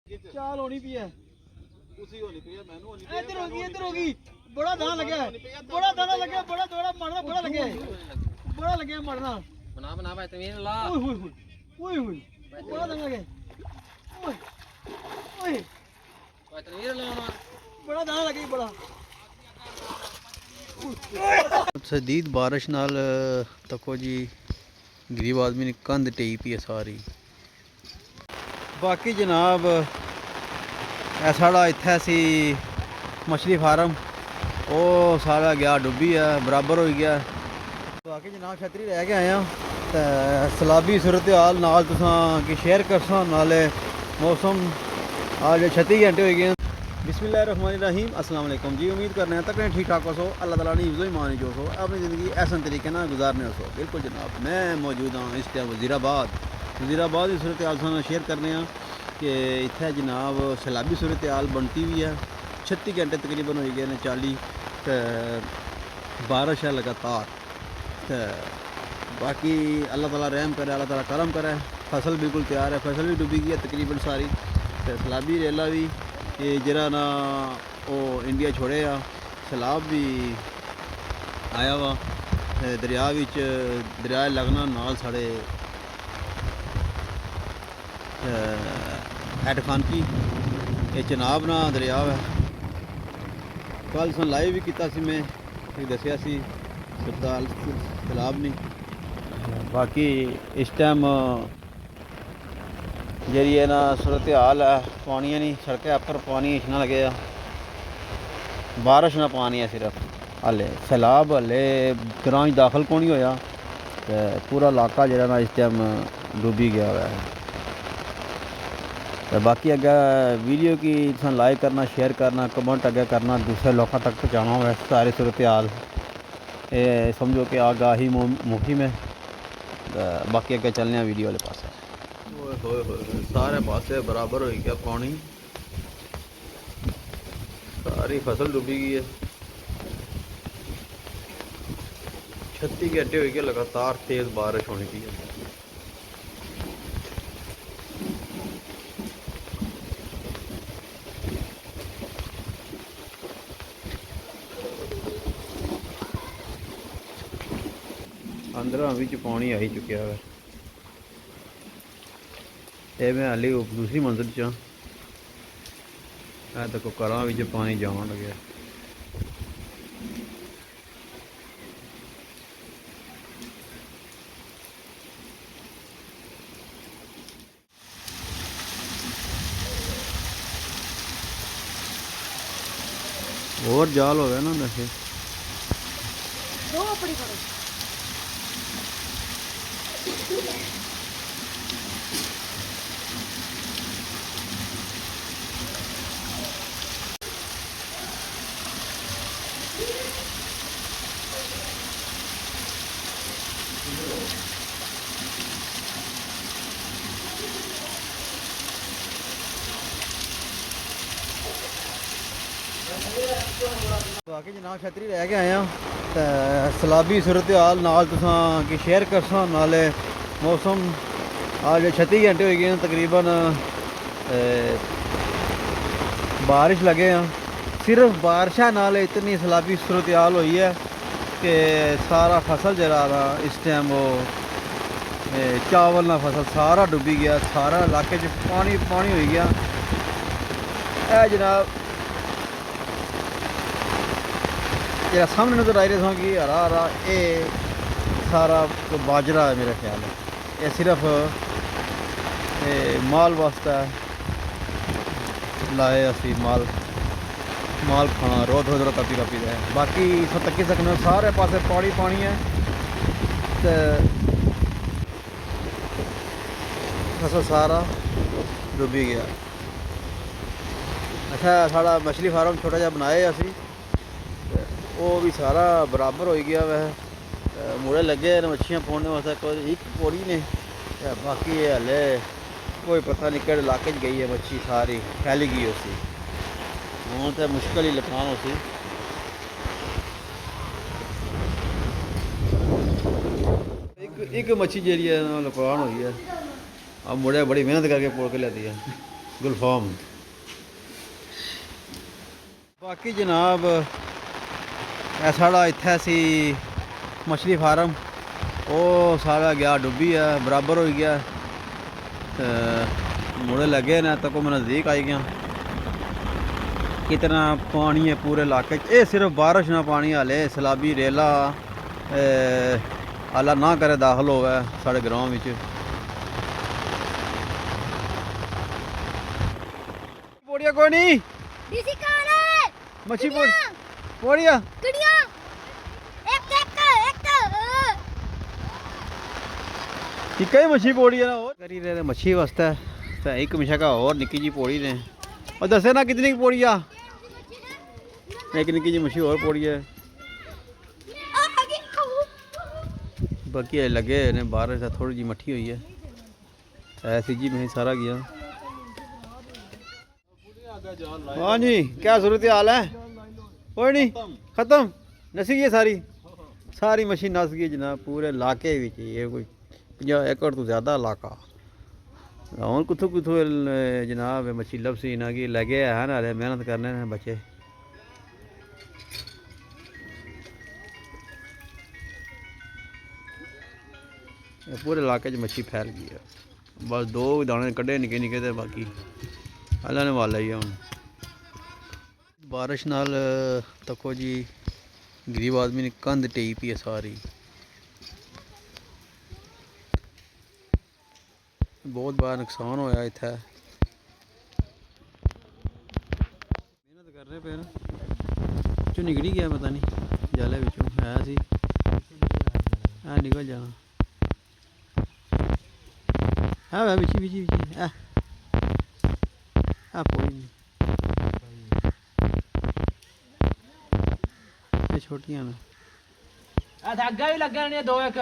चाल होनी पी है उसी होनी पई है मैनू होनी इधर होगी बड़ा दाना लगा है बड़ा दाना लगा बड़ा दौड़ा मारना बड़ा लगे बड़ा लगे मारना बना बना भाई तमीन ला ओए होए ओए होए बड़ा दाना लगे ओए ओए भाई तमीन लाना बड़ा दाना लगे बड़ा शदीद बारिश नाल तको जी गरीब आदमी ने कंध टेई पी है सारी। बाकी जनाब साढ़ा इत्थै सी मछली फार्म वो सारा गया डुब्बी है बराबर हो गया। बाकी जनाब छतरी रह के आए तो सलाबी सूरत हाल नाल तुसां की शेयर करसा नाले मौसम आज 36 घंटे हो गए। बिस्मिल्लाहिर्रहमानिर्रहीम अस्सलाम वालेकुम जी। उम्मीद करने हैं तक ठीक ठाक हो अल्लाह ताला ने इज़्ज़ो ईमान जो हो अपनी ज़िंदगी ऐसा तरीके ना गुजारने हो। बिल्कुल जनाब मैं मौजूद हाँ इस टाइम वज़ीराबाद की सूरत हाल सानू शेयर करने कि इत्थै जनाब सैलाबी सूरत हाल बनती भी है 36 घंटे तकरीबन हो गए ने 40 तो बारिश है लगातार। तो बाकी अल्लाह ताला रहम करे अल्लाह ताला करम करे फसल बिल्कुल तैयार है फसल भी डूबी गई है तकरीबन सारी। तो सैलाबी रेला भी ये जरा ना वो इंडिया छोड़े आ सैलाब भी आया वा दरिया दरिया लगना नाल साढ़े हैड खानकी ये चनाब ना दरिया है। कल सन लाइव भी किया सी मैं दसिया सी अस्पताल सैलाब नहीं। बाकी इस टाइम जी है ना सूरत हाल है पानी नहीं सड़कें पर पानी इतना लगे बारिश ना पानी है सिर्फ हले सैलाब हले ग्रां दाखिल को नहीं होया तो पूरा इलाका जो ना इस टाइम डूबी गया हुआ है। तो बाकी अगर वीडियो की लाइक करना शेयर करना कमेंट अगर करना दूसरे लोगों तक पहुँचाना हो सारे सूरत हाल ये समझो कि आगाही मुहिम है। तो बाकी अगर चलने वीडियो वाले पास सारे पासे बराबर हो गया पानी सारी फसल डूबी गई है 36 घंटे हो गए लगातार तेज़ बारिश होने की है। अंदर भी पानी आ ही चुका है। ये मैं हाली दूसरी मंजिल च देखो घरों भी पानी जान लगे। और जाल हो गया ना वैसे बाकी जनाब छतरी रह के आए तो सैलाबी सूरत हाल नाल तुसां की शेयर करसा नाले मौसम आज 36 घंटे हो गए तकरीबन बारिश लगे हैं सिर्फ बारिशा नाल इतनी सैलाबी सूरत हाल हुई है कि सारा फसल जरा इस टाइम वो चावल ना फसल सारा डुबी गया सारा इलाके पानी पानी हो गया। ए जनाब जरा सामने नजर आ रहे थे कि हरा हरा ये सारा बाजरा है मेरा ख्याल है ये सिर्फ माल वास्ता लाए असी माल खाना रोज रोज कापी कापी है। बाकी इस तकी सकने सारे पासे पानी पानी है तो फसल सारा डूबी गया। अच्छा साड़ा मछली फार्म छोटा जहा बनाया असी वो भी सारा बराबर हो गया वह मुड़े लगे न मच्छियाँ पौने वास्ते कोई एक पौड़ी ने बाकी हले कोई पता नहीं कि इलाके गई है मच्छी सारी फैली गई उसी हूँ तो मुश्किल ही लखान उसी। एक मच्छी जी है लुकान हुई है अब मुड़े बड़ी मेहनत करके पोड़ के लिया है ਗੁਲਫਾਮ। ਬਾਕੀ ਜਨਾਬ ਇਹ ਸਾਡਾ ਇੱਥੇ ਸੀ ਮਛਲੀ ਫਾਰਮ, ਉਹ ਸਾਰਾ ਗਿਆ ਡੁੱਬੀ है, बराबर हो गया। मुड़े लगे ना तो को मैं नज़दीक आई गया। कितना पानी है पूरे इलाके, ये सिर्फ बारिश ना पानी हाले सैलाबी रेला आला ना करे दाखिल हो गया साढ़े ग्राम में। पोड़िया कोई नहीं मच्छी पोड़िया कई मच्छी पोड़ी है ना और करी रहे मच्छी वास्ते तो एक हमेशा का और निक्की जी पोड़ी ने और दसे ना कितनी की पोड़ी आ, एक निक्की जी मच्छी और पोड़ी है। बाकी लगे ने बारिश से थोड़ी जी मट्ठी हुई है ऐसी जी में सारा गया। हाँ जी क्या सूरत हाल है? कोई नहीं खत्म नसी गई सारी मच्छी नस गई जनाब पूरे इलाके में। ये कोई 50 एकड़ तो ज़्यादा इलाका हूँ कुथों कुथों जनाब मच्छी लभसी ना कि लगे है ना मेहनत करने ने बच्चे। पूरे इलाके च मच्छी फैल गई है, बस 2 दाने कड्ढे निके निके ते बाकी अल्लाह ने वाला ही है। हुण बारिश नाल तको जी गरीब आदमी ने कंध टेई पई है सारी, बहुत बड़ा नुकसान होया इत्थे। मेहनत कर रहे पे ना चो निकली गया पता नहीं जाले विचों है सी हाँ निकल जाना है वह बिची बिची बिची कोई नहीं ये छोटियां ने धागा भी लगा ने 2 एक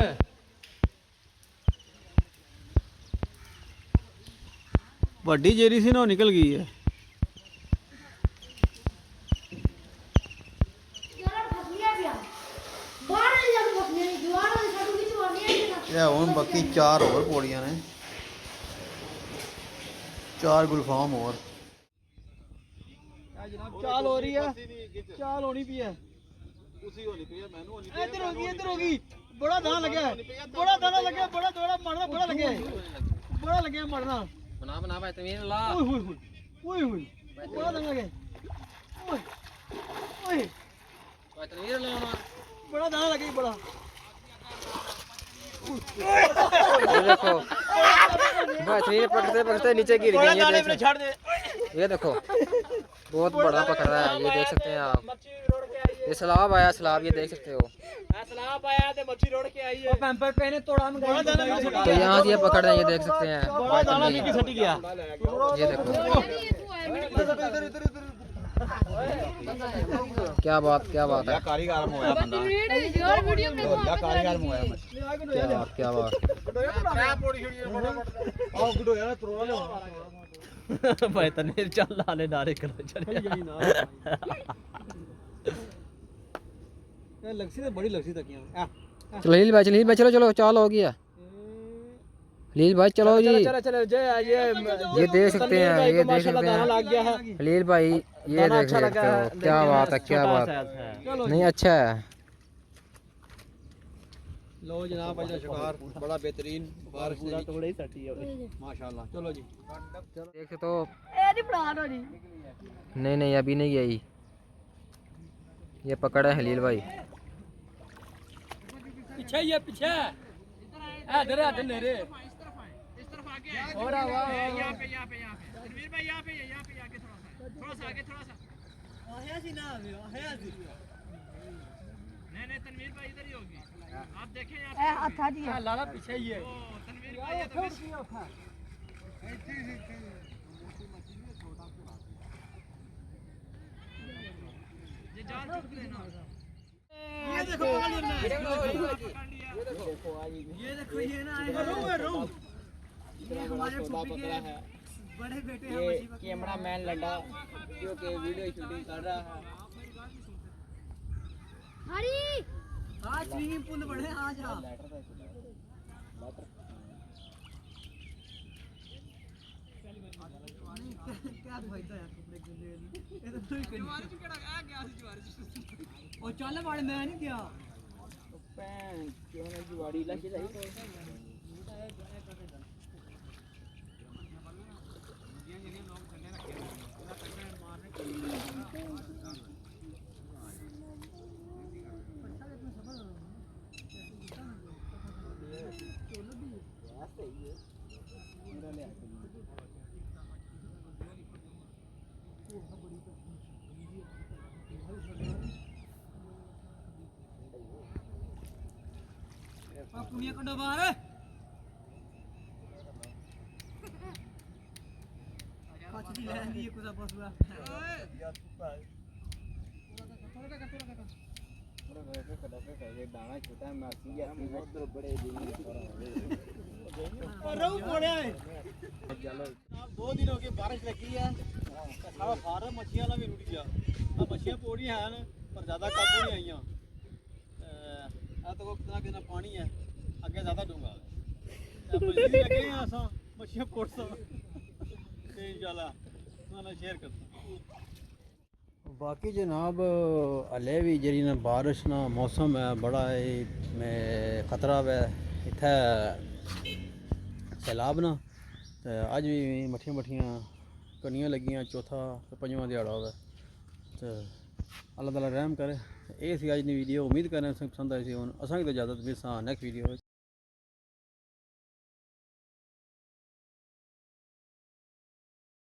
वड्डी जेरी सी ना निकल गई है। हुण बाकी 4 और पौड़ियां ने, 4 गुलफाम और चाल हो रही है, चाल होनी पी है इधर होगी बड़ा दाना लगे बड़ा थोड़ा मारना बड़ा लगे मारना बना बना भाई तमीर ला ओए बड़ा दाना लगे ओए भाई तमीर लाना बड़ा दाना लगे बड़ा। ये देखो भाई तमीर पकड़ते नीचे गिर गई। ये देखो बहुत बड़ा पकड़ रहा है, ये देख सकते हैं आप। ये सैलाब आया, सैलाब ये देख सकते हो। सैलाब आया ते मच्छी रोड के आई है पैंपर पहने तोड़ा में गया तो यहाँ से ये पकड़ रहे हैं, ये देख सकते हैं। बड़ा दाना भी सट गया ये देखो क्या बात है कारीगर मोया बंदा कारीगर मोया क्या बात भाई तनेर चल लाले नारे कर लक्सी तो बड़ी लक्सी तक चलो लील भाई चलो चाल हो गया लील भाई चलो जी। ये देख सकते हैं, ये देख सकते हैं लील भाई, ये देख सकते हो क्या बात है, क्या बात नहीं अच्छा है। लो जनाब आज शिकार बड़ा बेहतरीन बारिश पूरा थोड़ा ही सटी है माशाल्लाह। चलो जी देख सकते हो नहीं अभी नहीं आई, ये पकड़ा है हलील भाई पीछे ये पीछे इधर नेरे इस तरफ आगे और यहां पे तनवीर भाई यहां पे आके थोड़ा सा आगे आया सी ना आया सी नहीं तनवीर भाई इधर ही होगी आप देखें यहां अच्छा जी लाला पीछे ही है तनवीर भाई ये तो ये जान चुक लेना। ये देखो ये ना ये हमारे फूफी के बड़े बेटे हैं कैमरा मैन लड्डा जो के वीडियो शूटिंग कर रहा है। हरी आज स्विमिंग पूल बड़े आज ਜਵਾਰੀ ਚ ਕਿਹੜਾ ਆ ਗਿਆ ਸੀ ਜਵਾਰੀ ਚ ਉਹ ਚੱਲ ਵਾਲੇ ਮੈਂ ਨਹੀਂ ਗਿਆ ਭੈਣ ਕਿਉਂ ਨਾ ਜਵਾੜੀ ਲੱਗ ਜਾਈ ਕੁੜੀਆਂ ਕੱਢੋ ਬਾਹਰ ਪੱਛ ਦੀ ਲੈਂਦੀ ਕੁਸਾ ਪਸੂਆ ਦਾਣਾ ਛੋਟਾ ਮਾਸੀ ਆ ਉਧਰ ਬੜੇ ਰਹੂ ਕੋੜਿਆ ਚਲੋ 2 ਦਿਨ ਹੋ ਗਏ ਬਾਰਿਸ਼ ਲੱਗੀ ਆ ਸਾਰਾ ਫਾਰਮ ਮੱਛੀਆਂ ਵਾਲਾ ਵੀ ਰੁੜ ਗਿਆ ਆ ਮੱਛੀਆਂ ਪੋੜੀਆਂ ਹਨ ਪਰ ਜ਼ਿਆਦਾ ਕਾਬੂ ਨਹੀਂ ਆਈਆਂ ਆ ਤਾਂ ਕੋ ਕਿੰਨਾ ਪਾਣੀ ਹੈ ਅੱਗੇ ਜ਼ਿਆਦਾ ਡੂੰਘਾ ਹੈ ਮੱਛੀ ਲੱਗੇ ਆ ਅਸਾਂ ਮੱਛੀਆਂ ਪੋੜ ਸਾਂ ਤੇ ਇੰਸ਼ਾਅੱਲਾ ਤੁਹਾਨੂੰ ਸ਼ੇਅਰ ਕਰਦਾ बाकी जनाब हले भी जी ना बारिश ना मौसम है बड़ा खतरा है इत्थे सैलाब ना अज भी मठियां कनियां लगियां चौथा ते पंजवां दिहाड़ा होवे ते अल्लाह ताला रहम करे ये सी अज दी वीडियो उम्मीद करने पसंद आई सी हुन असां की तो इजाजत मिलसां नेक्स्ट वीडियो